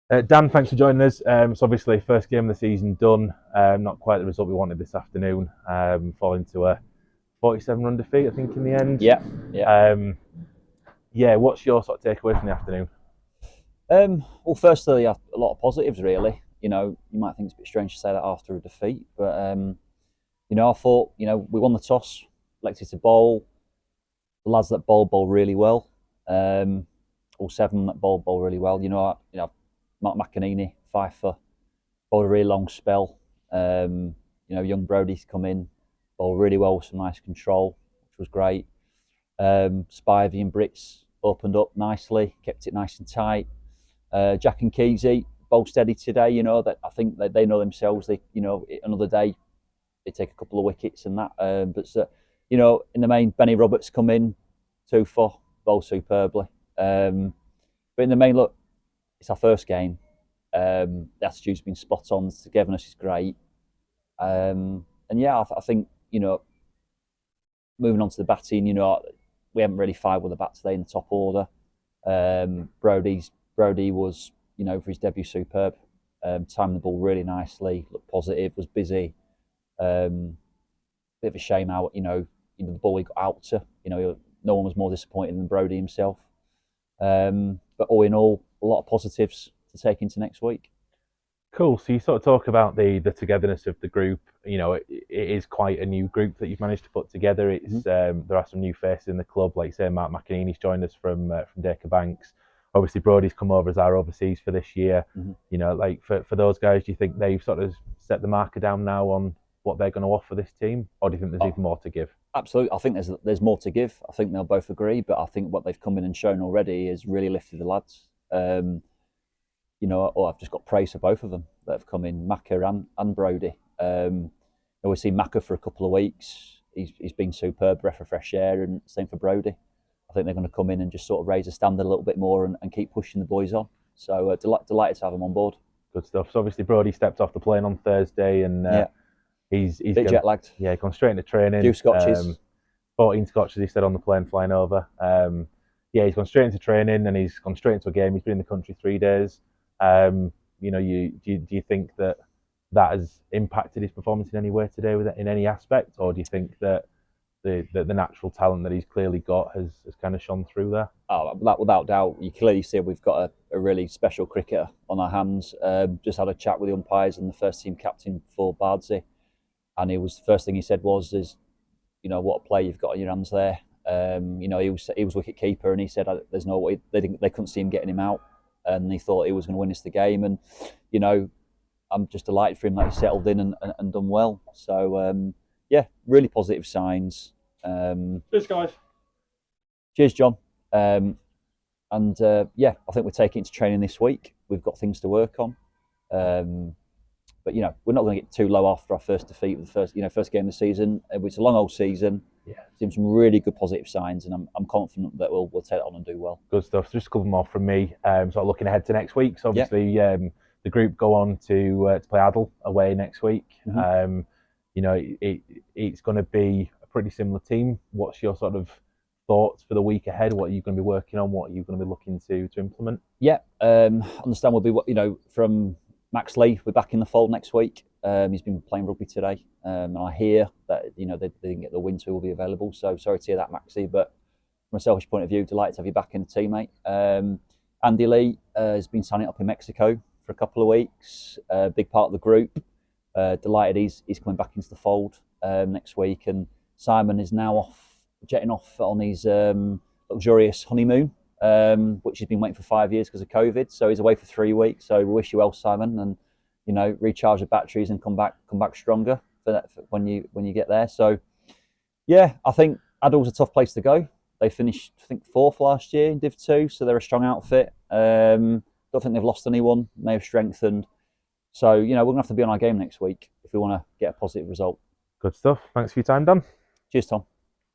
Dan, thanks for joining us. So obviously, first game of the season done. Not quite the result we wanted this afternoon. Falling to a 47-run defeat, I think, in the end. Yeah, yeah. Yeah. What's your sort of takeaway from the afternoon? Well, firstly, a lot of positives, really. You might think it's a bit strange to say that after a defeat, but I thought, we won the toss, elected to bowl. The lads that bowl really well. All seven that bowl really well. Mark McAneeney, Fifer, bowled a really long spell. Young Brody's come in, bowled really well with some nice control, which was great. Spivey and Brits opened up nicely, kept it nice and tight. Jack and Keysy both steady today. That I think they know themselves. Another day they take a couple of wickets and that. In the main, Benny Roberts come in 2 for, bowled superbly. But in the main, look, it's our first game. The attitude's been spot on. The togetherness is great. And yeah, I think moving on to the batting. We haven't really fired with the bat today in the top order. Brody was, for his debut, superb. Timed the ball really nicely, looked positive, was busy. Bit of a shame how the ball he got out to. No one was more disappointed than Brody himself. But all in all, a lot of positives to take into next week. Cool. So you sort of talk about the togetherness of the group. It is quite a new group that you've managed to put together. It's there are some new faces in the club, like say Mark McAneeney's joined us from Dacre Banks. Obviously, Brody's come over as our overseas for this year. Like for those guys, do you think they've sort of set the marker down now on what they're going to offer this team, or do you think there's even more to give? Absolutely, I think there's more to give. I think they'll both agree, but I think what they've come in and shown already has really lifted the lads. I've just got praise for both of them that have come in, Macca and Brody. We've seen Macca for a couple of weeks. He's been superb, breath of fresh air, and same for Brody. I think they're going to come in and just sort of raise the standard a little bit more and keep pushing the boys on. So delighted to have them on board. Good stuff. So obviously Brody stepped off the plane on Thursday and he's a bit jet lagged. Yeah, gone straight into training. A few scotches. 14 scotches, he said, on the plane flying over. He's gone straight into training and he's gone straight into a game. He's been in the country 3 days. Do you think that has impacted his performance in any way today, in any aspect, or do you think that the natural talent that he's clearly got has kind of shone through there? Oh, without doubt. You clearly see we've got a really special cricketer on our hands. Just had a chat with the umpires and the first team captain for Bardsey, and the first thing he said was, what a play you've got on your hands there. He was wicket keeper, and he said there's no way they couldn't see him getting him out, and he thought he was going to win us the game. And I'm just delighted for him that he settled in and done well. So really positive signs. Cheers, guys. Cheers, John. I think we're taking it to training this week. We've got things to work on. But we're not going to get too low after our first defeat of the first game of the season. It's a long old season. Yeah, seen some really good positive signs, and I'm confident that we'll take it on and do well. Good stuff. So just a couple more from me. Sort of looking ahead to next week. So obviously, the group go on to play Adel away next week. It's going to be a pretty similar team. What's your sort of thoughts for the week ahead? What are you going to be working on? What are you going to be looking to implement? Understand we'll be from Max Lee. We're back in the fold next week. He's been playing rugby today, and I hear that they didn't get the win, so will be available. So sorry to hear that, Maxie. But from a selfish point of view, delighted to have you back in the team, mate. Andy Lee has been signing up in Mexico for a couple of weeks. Big part of the group. Delighted he's coming back into the fold next week, and Simon is now jetting off on his luxurious honeymoon, which he's been waiting for 5 years because of COVID. So he's away for 3 weeks. So we wish you well, Simon, and recharge the batteries and come back stronger for when you get there. So I think Adel's a tough place to go. They finished, I think, 4th last year in Div 2, so they're a strong outfit. Don't think they've lost anyone. They have strengthened. So we're gonna have to be on our game next week if we want to get a positive result. Good stuff. Thanks for your time, Dan. Cheers, Tom.